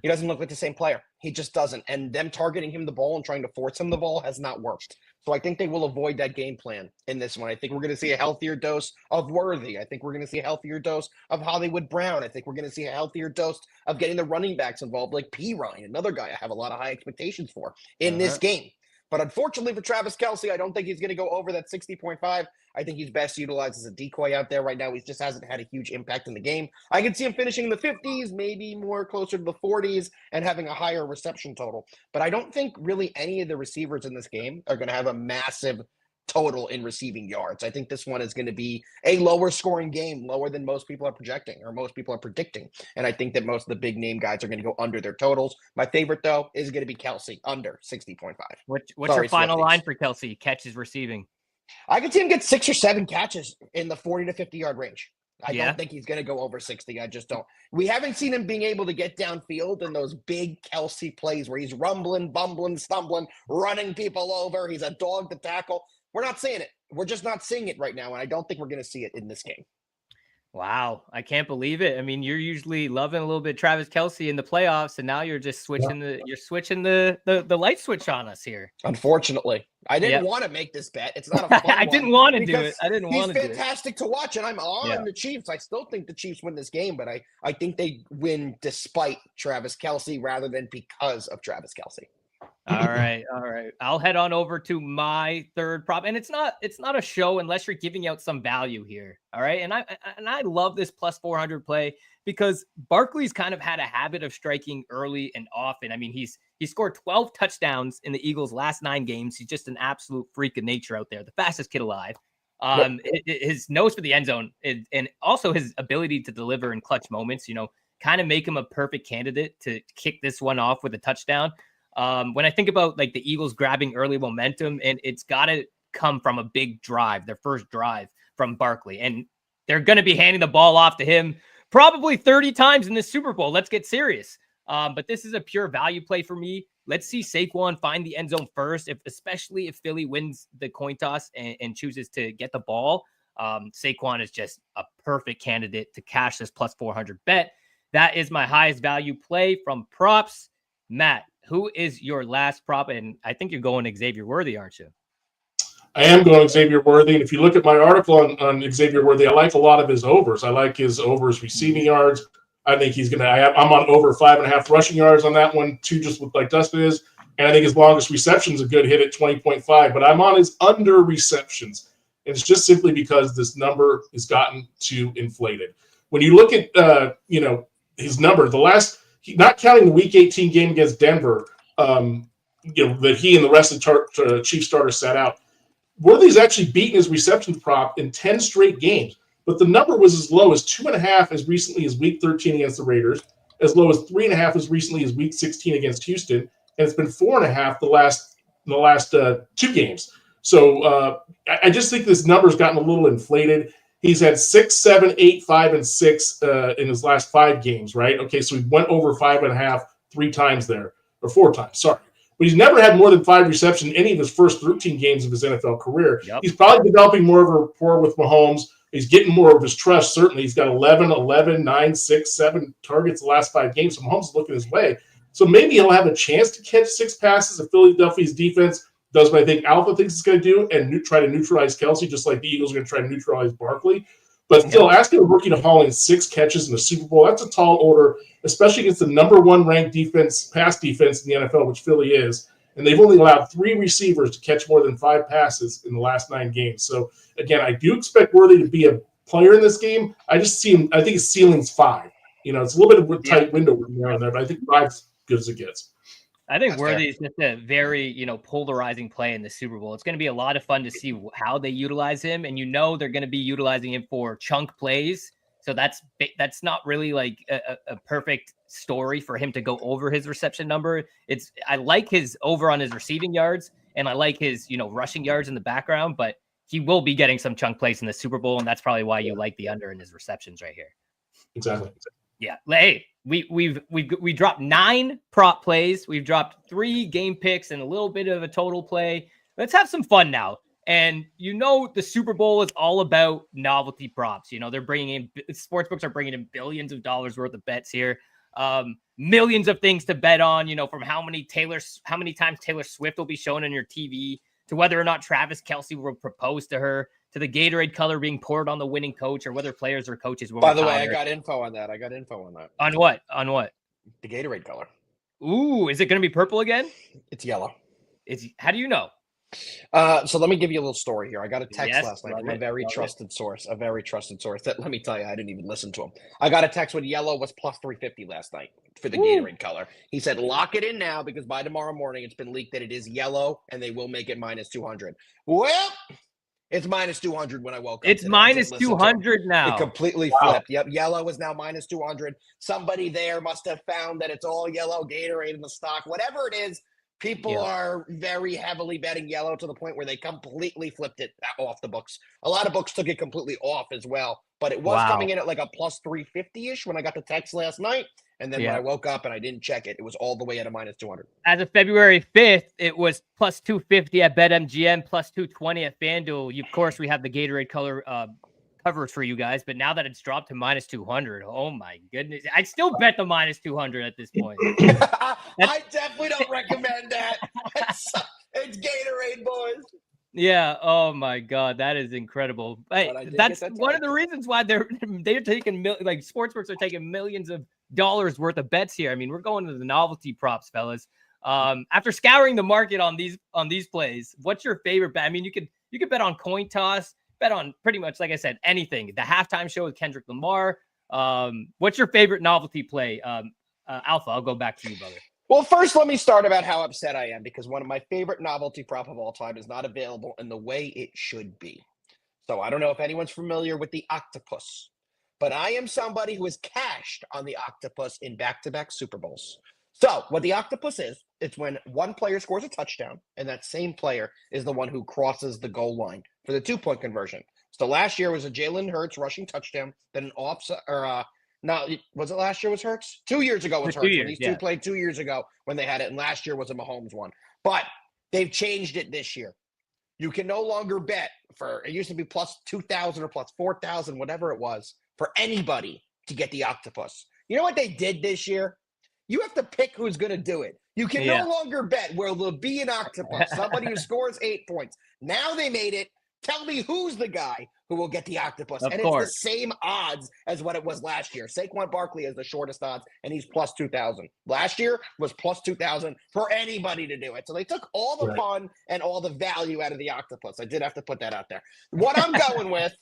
S3: he doesn't look like the same player. He just doesn't. And them targeting him the ball and trying to force him the ball has not worked. So I think they will avoid that game plan in this one. I think we're going to see a healthier dose of Worthy. I think we're going to see a healthier dose of Hollywood Brown. I think we're going to see a healthier dose of getting the running backs involved, like P. Ryan, another guy I have a lot of high expectations for in this game. But unfortunately for Travis Kelce, I don't think he's going to go over that 60.5. I think he's best utilized as a decoy out there right now. He just hasn't had a huge impact in the game. I can see him finishing in the 50s, maybe more closer to the 40s, and having a higher reception total. But I don't think really any of the receivers in this game are going to have a massive total in receiving yards. I think this one is going to be a lower scoring game, lower than most people are projecting or most people are predicting. And I think that most of the big name guys are going to go under their totals. My favorite, though, is going to be Kelce under 60.5.
S1: What's your final line for Kelce? Catches receiving.
S3: I could see him get 6 or 7 catches in the 40 to 50-yard range. I don't think he's going to go over 60. I just don't. We haven't seen him being able to get downfield in those big Kelce plays where he's rumbling, bumbling, stumbling, running people over. He's a dog to tackle. We're not seeing it. We're just not seeing it right now, and I don't think we're going to see it in this game.
S1: Wow, I can't believe it. I mean, you're usually loving a little bit Travis Kelce in the playoffs, and now you're just switching the light switch on us here.
S3: Unfortunately, I didn't want to make this bet. It's not a fun
S1: I didn't want to do it. I didn't want to do it.
S3: He's fantastic to watch, and I'm on the Chiefs. I still think the Chiefs win this game, but I think they win despite Travis Kelce rather than because of Travis Kelce.
S1: All right. I'll head on over to my 3rd prop, and it's not a show unless you're giving out some value here. All right, and I love this plus 400 play because Barkley's kind of had a habit of striking early and often. I mean, he scored 12 touchdowns in the Eagles' last 9 games. He's just an absolute freak of nature out there, the fastest kid alive. His nose for the end zone and also his ability to deliver in clutch moments, kind of make him a perfect candidate to kick this one off with a touchdown. When I think about like the Eagles grabbing early momentum, and it's got to come from a big drive, their first drive from Barkley, and they're going to be handing the ball off to him probably 30 times in this Super Bowl. Let's get serious. But this is a pure value play for me. Let's see Saquon find the end zone first, especially if Philly wins the coin toss and chooses to get the ball. Saquon is just a perfect candidate to cash this plus 400 bet. That is my highest value play from props. Matt, who is your last prop? And I think you're going Xavier Worthy, aren't you?
S2: I am going Xavier Worthy. And if you look at my article on Xavier Worthy, I like a lot of his overs. I like his overs receiving yards. I think he's going to – I'm on over 5.5 rushing yards on that one, too, just with like Dustin is. And I think his longest reception is a good hit at 20.5. But I'm on his under receptions. And it's just simply because this number has gotten too inflated. When you look at, his number, not counting the Week 18 game against Denver, that he and the rest of the Chiefs starters sat out, Worthy's actually beaten his receptions prop in 10 straight games. But the number was as low as 2.5 as recently as Week 13 against the Raiders, as low as 3.5 as recently as Week 16 against Houston, and it's been 4.5 the last 2 games. So I just think this number's gotten a little inflated. He's had 6, 7, 8, 5, and 6 in his last 5 games, right? Okay, so he went over 5.5 3 times there, or 4 times, sorry. But he's never had more than 5 receptions in any of his first 13 games of his NFL career.
S1: Yep.
S2: He's probably developing more of a rapport with Mahomes. He's getting more of his trust, certainly. He's got 11, 9, 6, 7 targets the last 5 games, so Mahomes is looking his way. So maybe he'll have a chance to catch 6 passes if Philadelphia's defense does what I think Alpha thinks it's going to do and try to neutralize Kelce, just like the Eagles are going to try to neutralize Barkley. But still, asking a rookie to haul in 6 catches in the Super Bowl, that's a tall order, especially against the number 1 ranked pass defense in the NFL, which Philly is. And they've only allowed 3 receivers to catch more than 5 passes in the last 9 games. So, again, I do expect Worthy to be a player in this game. I think his ceiling's 5. It's a little bit of a tight window there, but I think 5's good as it gets.
S1: I think Worthy is just a very, polarizing play in the Super Bowl. It's going to be a lot of fun to see how they utilize him. And they're going to be utilizing him for chunk plays. So that's not really like a perfect story for him to go over his reception number. I like his over on his receiving yards, and I like his, rushing yards in the background, but he will be getting some chunk plays in the Super Bowl. And that's probably why you like the under in his receptions right here.
S2: Exactly.
S1: Yeah. Hey, we dropped 9 prop plays. We've dropped 3 game picks and a little bit of a total play. Let's have some fun now. And the Super Bowl is all about novelty props. They're bringing in, sportsbooks are bringing in billions of dollars worth of bets here. Millions of things to bet on, from how many times Taylor Swift will be shown on your TV, to whether or not Travis Kelce will propose to her, to the Gatorade color being poured on the winning coach, or whether players or coaches will
S3: By the
S1: retire.
S3: way, I got info on that.
S1: On what? On what?
S3: The Gatorade color.
S1: Ooh, is it going to be purple again?
S3: It's yellow.
S1: How do you know?
S3: So let me give you a little story here. I got a text last night from a very trusted source. That, let me tell you, I didn't even listen to him. I got a text when yellow was plus 350 last night for the Gatorade color. He said, lock it in now because by tomorrow morning it's been leaked that it is yellow and they will make it minus 200. Well, it's minus 200 when I woke up.
S1: It's minus 200 now.
S3: It completely flipped. Yep. Yellow is now minus 200. Somebody there must have found that it's all yellow Gatorade in the stock. Whatever it is, people are very heavily betting yellow to the point where they completely flipped it off the books. A lot of books took it completely off as well. But it was coming in at like a plus 350-ish when I got the text last night. And then when I woke up and I didn't check it, it was all the way at a minus 200.
S1: As of February 5th, it was plus 250 at BetMGM, plus 220 at FanDuel. Of course, we have the Gatorade color covered for you guys, but now that it's dropped to minus 200, oh my goodness. I'd still bet the minus 200 at this point.
S3: I definitely don't recommend that. It's Gatorade, boys.
S1: Yeah. Oh my God, that is incredible. That's one of the reasons why they're taking sportsbooks are taking millions of dollars worth of bets here. I mean, we're going to the novelty props, fellas. After scouring the market on these plays, what's your favorite bet? I mean, you could bet on coin toss, bet on pretty much, like I said, anything. The halftime show with Kendrick Lamar. What's your favorite novelty play? Alpha, I'll go back to you, brother.
S3: Well, first, let me start about how upset I am because one of my favorite novelty prop of all time is not available in the way it should be. So I don't know if anyone's familiar with the octopus, but I am somebody who has cashed on the octopus in back-to-back Super Bowls. So what the octopus is, it's when one player scores a touchdown and that same player is the one who crosses the goal line for the 2-point conversion. So last year was a Jalen Hurts rushing touchdown, then an offside, was it last year was Hurts? 2 years ago was Hurts. When these two played 2 years ago when they had it, and last year was a Mahomes one. But they've changed it this year. You can no longer bet it used to be plus 2,000 or plus 4,000, whatever it was, for anybody to get the octopus. You know what they did this year? You have to pick who's going to do it. You can no longer bet where there'll be an octopus, somebody who scores 8 points. Now they made it. Tell me who's the guy who will get the octopus. It's the same odds as what it was last year. Saquon Barkley is the shortest odds, and he's plus 2,000. Last year was plus 2,000 for anybody to do it. So they took all the fun and all the value out of the octopus. I did have to put that out there. What I'm going with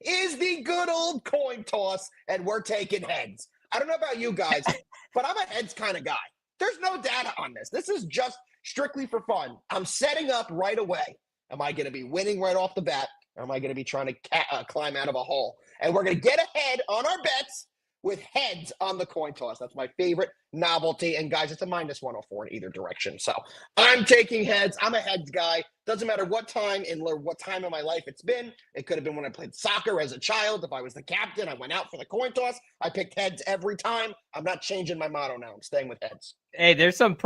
S3: is the good old coin toss, and we're taking heads. I don't know about you guys, but I'm a heads kind of guy. There's no data on this. This is just strictly for fun. I'm setting up right away. Am I going to be winning right off the bat, or am I going to be trying to climb out of a hole? And we're going to get ahead on our bets with heads on the coin toss. That's my favorite novelty. And guys, it's a -104 in either direction. So I'm taking heads. I'm a heads guy. Doesn't matter what time in my life it's been. It could have been when I played soccer as a child. If I was the captain, I went out for the coin toss. I picked heads every time. I'm not changing my motto now. I'm staying with heads.
S1: Hey, there's some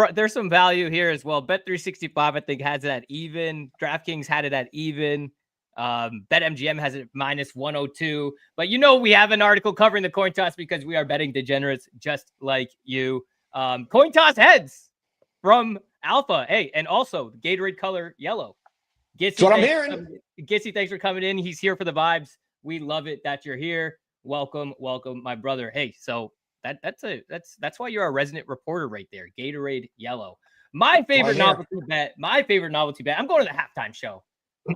S1: value here as well. Bet365, I think, has it at even. DraftKings had it at even. BetMGM has it at -102. But we have an article covering the coin toss because we are betting degenerates just like you. Coin toss heads from Alpha. Hey, and also Gatorade color yellow.
S3: That's what I'm hearing.
S1: Gitsy, thanks for coming in. He's here for the vibes. We love it that you're here. Welcome, my brother. Hey, so that's why you're a resident reporter right there. Gatorade yellow. My favorite novelty bet. I'm going to the halftime show.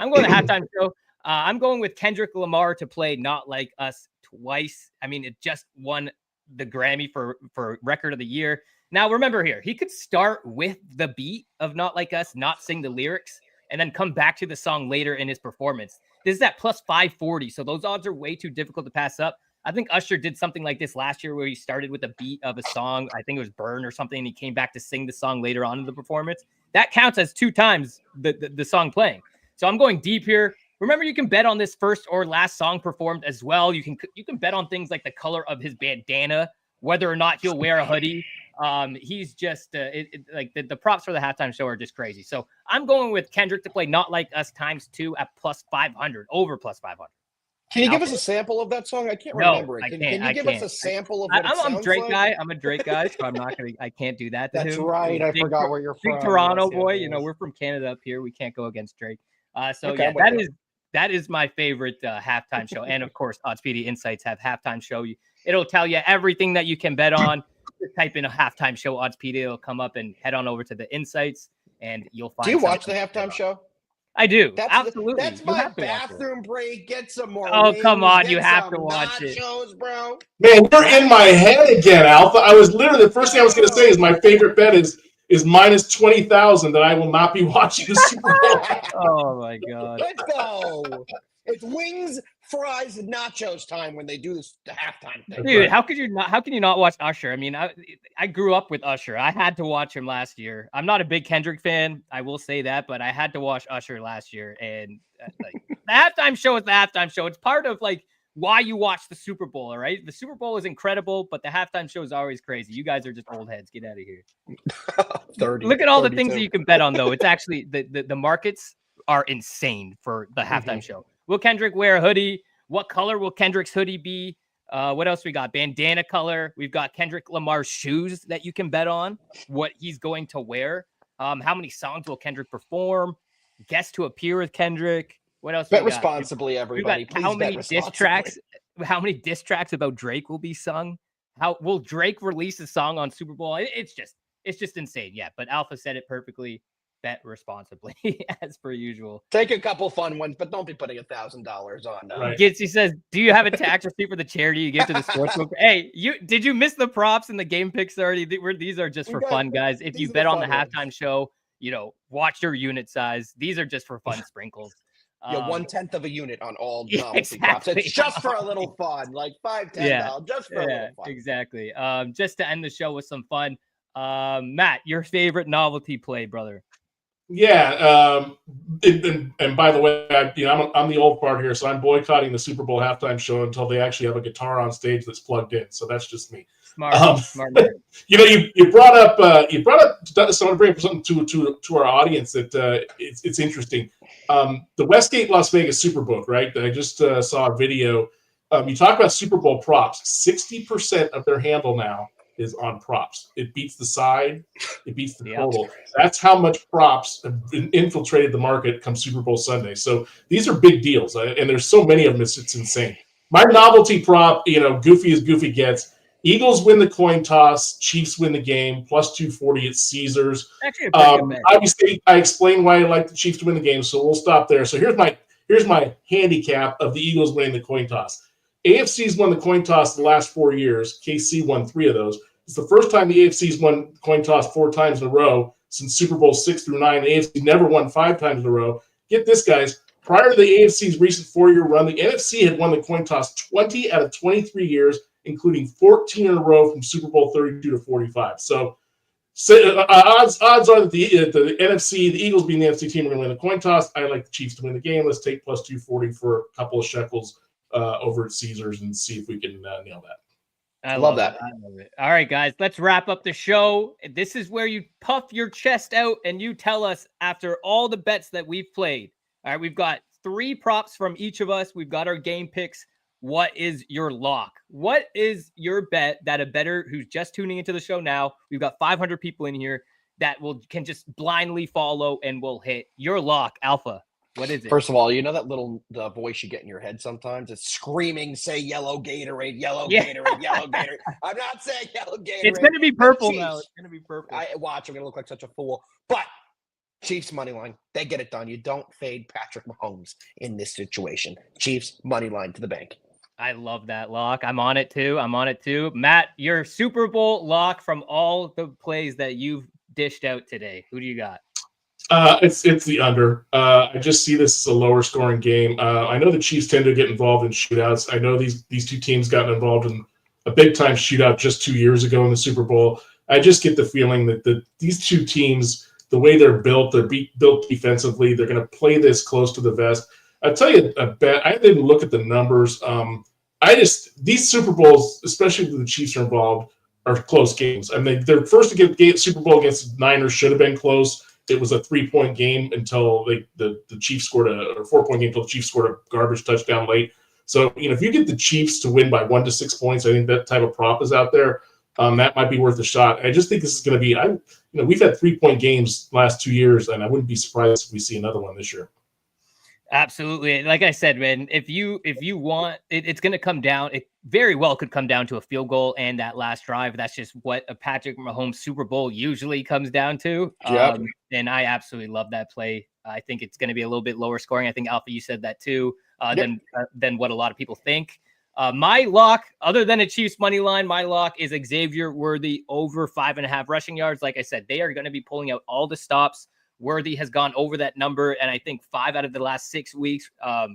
S1: I'm going with Kendrick Lamar to play Not Like Us twice. I mean, it just won the Grammy for record of the year. Now, remember here, he could start with the beat of Not Like Us, not sing the lyrics, and then come back to the song later in his performance. This is at plus 540, so those odds are way too difficult to pass up. I think Usher did something like this last year where he started with a beat of a song. I think it was Burn or something, and he came back to sing the song later on in the performance. That counts as 2 times the song playing. So I'm going deep here. Remember, you can bet on this first or last song performed as well. You can bet on things like the color of his bandana, whether or not he'll wear a hoodie. He's just the props for the halftime show are just crazy. So I'm going with Kendrick to play Not Like Us × 2 at plus 500, over plus 500.
S3: Can you give us a sample of that song? I can't remember it. Can you give us a sample of what
S1: I'm a Drake guy. I'm a Drake guy, so I can't do that to him.
S3: That's right. I forgot where you're from.
S1: Big Toronto boy. We're from Canada up here. We can't go against Drake. That is my favorite halftime show. And of course, Oddspedia Insights have halftime show. It'll tell you everything that you can bet on. Just type in a halftime show Oddspedia. It'll come up, and head on over to the Insights and you'll find.
S3: Do you watch the halftime show?
S1: I do. Absolutely.
S3: That's my bathroom break. Get some more.
S1: Oh, come on. You have to watch it.
S3: Bro.
S2: Man, you're in my head again, Alpha. I was literally, the first thing I was going to say is my favorite bet is minus 20,000 that I will not be watching the Super Bowl.
S1: Oh, my God.
S3: Let's go. It's wings, fries, and nachos time when they do this halftime thing.
S1: Dude, how can you not watch Usher? I mean, I grew up with Usher. I had to watch him last year. I'm not a big Kendrick fan, I will say that, but I had to watch Usher last year. And the halftime show is the halftime show. It's part of why you watch the Super Bowl, all right? The Super Bowl is incredible, but the halftime show is always crazy. You guys are just old heads. Get out of here.
S3: 30.
S1: Look at all the things that you can bet on, though. It's actually the markets are insane for the halftime show. Will Kendrick wear a hoodie? What color will Kendrick's hoodie be? What else we got? Bandana color. We've got Kendrick Lamar's shoes that you can bet on. What he's going to wear. How many songs will Kendrick perform? Guests to appear with Kendrick. What else?
S3: Bet responsibly, everybody.
S1: How many diss tracks? How many diss tracks about Drake will be sung? How will Drake release a song on Super Bowl? It's just insane. Yeah, but Alpha said it perfectly. Bet responsibly, as per usual.
S3: Take a couple fun ones, but don't be putting $1,000 on.
S2: Right.
S1: Gitsy says, "Do you have a tax receipt for the charity you give to the sportsbook?" Hey, did you miss the props and the game picks already? These are just for fun, guys. If you bet on the halftime show, watch your unit size. These are just for fun sprinkles.
S3: 1/10 of a unit on all novelty props. It's just for a little fun, like $5, $10, just for a little fun.
S1: Exactly. Just to end the show with some fun. Matt, your favorite novelty play, brother?
S2: Yeah, and by the way, I'm the old part here, so I'm boycotting the Super Bowl halftime show until they actually have a guitar on stage that's plugged in. So that's just me.
S1: Smart.
S2: You brought up someone bring up something to our audience that it's interesting. The Westgate Las Vegas Superbook, right? I just saw a video. You talk about Super Bowl props. 60% of their handle now is on props. It beats the side. It beats the total. That's how much props have infiltrated the market come Super Bowl Sunday. So these are big deals, and there's so many of them. It's insane. My novelty prop, goofy as goofy gets. Eagles win the coin toss. Chiefs win the game. Plus 240 at Caesars. Obviously, I explained why I like the Chiefs to win the game, so we'll stop there. So here's my handicap of the Eagles winning the coin toss. AFC's won the coin toss the last 4 years. KC won 3 of those. It's the first time the AFC's won coin toss 4 times in a row since Super Bowl 6 through 9. The AFC never won 5 times in a row. Get this, guys. Prior to the AFC's recent 4-year run, the NFC had won the coin toss 20 out of 23 years including 14 in a row from Super Bowl 32 to 45. So odds are that the NFC, the Eagles being the NFC team, are going to win the coin toss. I like the Chiefs to win the game. Let's take plus 240 for a couple of shekels over at Caesars and see if we can nail that.
S3: I love that.
S1: I love it. All right, guys, let's wrap up the show. This is where you puff your chest out and you tell us, after all the bets that we've played. All right, we've got 3 props from each of us. We've got our game picks. What is your lock? What is your bet that a bettor who's just tuning into the show now, we've got 500 people in here that can just blindly follow and will hit your lock, Alpha? What is it?
S3: First of all, you know that the voice you get in your head sometimes? It's screaming, say yellow Gatorade, yellow Gatorade, yellow Gatorade. I'm not saying yellow Gatorade.
S1: It's going to be purple now. It's going to be purple.
S3: I'm going to look like such a fool. But Chiefs money line, they get it done. You don't fade Patrick Mahomes in this situation. Chiefs money line to the bank.
S1: I love that lock. I'm on it too. Matt, your Super Bowl lock from all the plays that you've dished out today. Who do you got?
S2: It's the under. I just see this as a lower scoring game. I know the Chiefs tend to get involved in shootouts. I know these two teams got involved in a big time shootout just 2 years ago in the Super Bowl. I just get the feeling that these two teams, the way they're built built defensively. They're going to play this close to the vest. I'll tell you a bet. I didn't look at the numbers. These Super Bowls, especially when the Chiefs are involved, are close games. I mean, their first Super Bowl against the Niners should have been close. It was a 3-point game until the Chiefs scored or 4-point game until the Chiefs scored a garbage touchdown late. So, if you get the Chiefs to win by 1 to 6 points, I think that type of prop is out there. That might be worth a shot. I just think this is going to be, we've had 3-point games last 2 years, and I wouldn't be surprised if we see another one this year.
S1: Absolutely. Like I said, man, if you want, it's going to come down. It very well could come down to a field goal and that last drive. That's just what a Patrick Mahomes Super Bowl usually comes down to.
S3: Yep.
S1: And I absolutely love that play. I think it's going to be a little bit lower scoring. I think, Alpha, you said that too, than what a lot of people think. My lock, other than a Chiefs money line, my lock is Xavier Worthy over 5.5 rushing yards. Like I said, they are going to be pulling out all the stops. Worthy has gone over that number, and I think 5 out of the last 6 weeks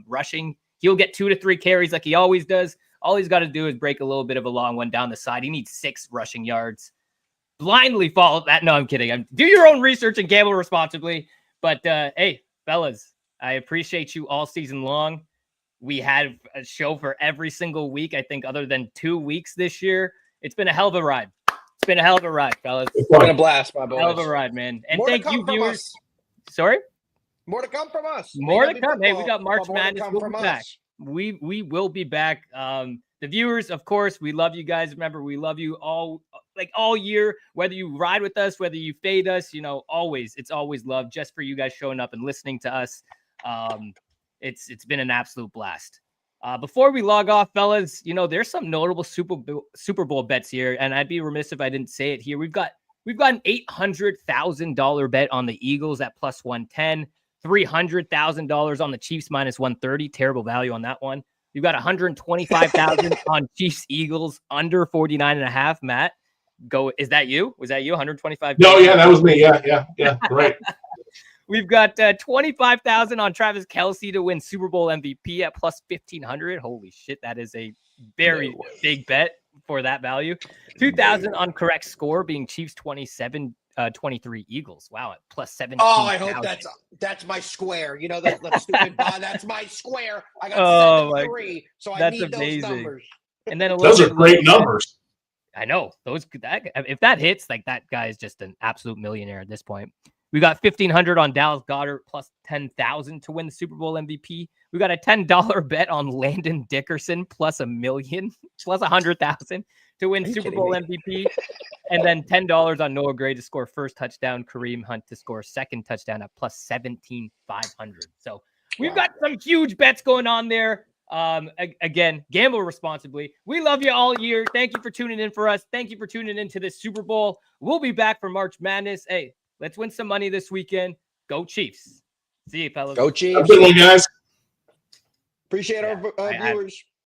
S1: rushing. He'll get 2 to 3 carries like he always does. All he's got to do is break a little bit of a long one down the side. He needs 6 rushing yards. Blindly follow that. No, I'm kidding. Do your own research and gamble responsibly. But, hey, fellas, I appreciate you all season long. We had a show for every single week, I think, other than 2 weeks this year. It's been a hell of a ride. It's been a hell of a ride, fellas.
S3: It's been a blast, my boys.
S1: Hell of a ride, man. And
S3: more
S1: thank you, viewers. Sorry?
S3: More to come from us.
S1: More to come. Hey, we got March Madness. We'll be back. We will be back. The viewers, of course, we love you guys. Remember, we love you all year, whether you ride with us, whether you fade us, it's always love just for you guys showing up and listening to us. It's been an absolute blast. Before we log off, fellas, there's some notable Super Bowl bets here, and I'd be remiss if I didn't say it here. We've got an $800,000 bet on the Eagles at plus 110, $300,000 on the Chiefs minus 130. Terrible value on that one. We've got $125,000 on Chiefs Eagles under 49.5. Matt, go. Is that you? Was that you? 125?
S2: No, yeah, that was me. Yeah, right.
S1: We've got 25,000 on Travis Kelce to win Super Bowl MVP at plus 1,500. Holy shit, that is a very big bet for that value. 2,000 on correct score, being Chiefs 27, 23 Eagles. Wow, at plus 17.
S3: Oh, I hope that's my square. That stupid that's my square. I got 7-3, so I need those numbers.
S1: And then
S2: those are great numbers.
S1: I know if that hits, that guy is just an absolute millionaire at this point. We got 1,500 on Dallas Goedert plus 10,000 to win the Super Bowl MVP. We got a $10 bet on Landon Dickerson plus $1 million, plus 100,000 to win Super Bowl MVP. And then $10 on Noah Gray to score first touchdown, Kareem Hunt to score second touchdown at plus 17,500. So we've got some huge bets going on there. Again, gamble responsibly. We love you all year. Thank you for tuning in for us. Thank you for tuning into this Super Bowl. We'll be back for March Madness. Hey, let's win some money this weekend. Go Chiefs. See you, fellas.
S3: Go Chiefs.
S2: Have a good one, guys.
S3: Appreciate our viewers.